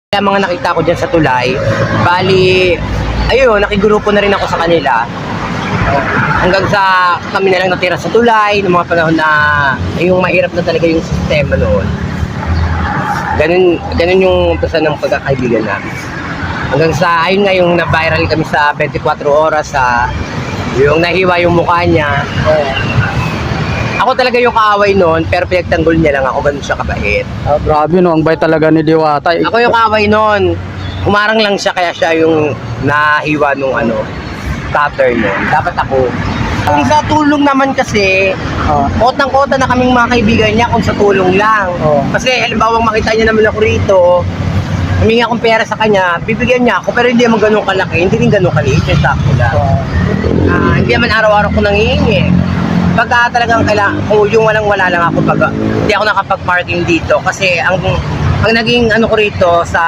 Kaya mga nakita ko dyan sa tulay, bali, ayun, nakigrupo na rin ako sa kanila. Hanggang sa kami na lang natira sa tulay, ng mga panahon na yung mahirap na talaga yung sistema noon. Ganun yung umpisa ng pagkakaibigan namin. Hanggang sa, ayun nga yung na-viral kami sa 24 oras sa yung nahiwa yung mukha niya. Ako talaga yung kaaway noon, pero pinagtanggol niya lang ako, ganun siya kabait. Grabe no, ang bait talaga ni Diwata. Ako yung kaaway noon, humarang lang siya kaya siya yung nahiwa nung cutter niya. Dapat ako. Kung sa tulong naman kasi, kotang-kota na kaming mga kaibigan niya kung sa tulong lang. Kasi halimbawa makita niya naman ako rito, humingi akong pera sa kanya, bibigyan niya ako, pero hindi naman ganun kalaki, hindi rin ganun kaliit, yung sakto lang. Hindi naman araw-araw ko nangihingi. Pagka talagang kailangan, yung walang-wala lang ako, hindi ako nakapag-parking dito kasi ang naging ko rito sa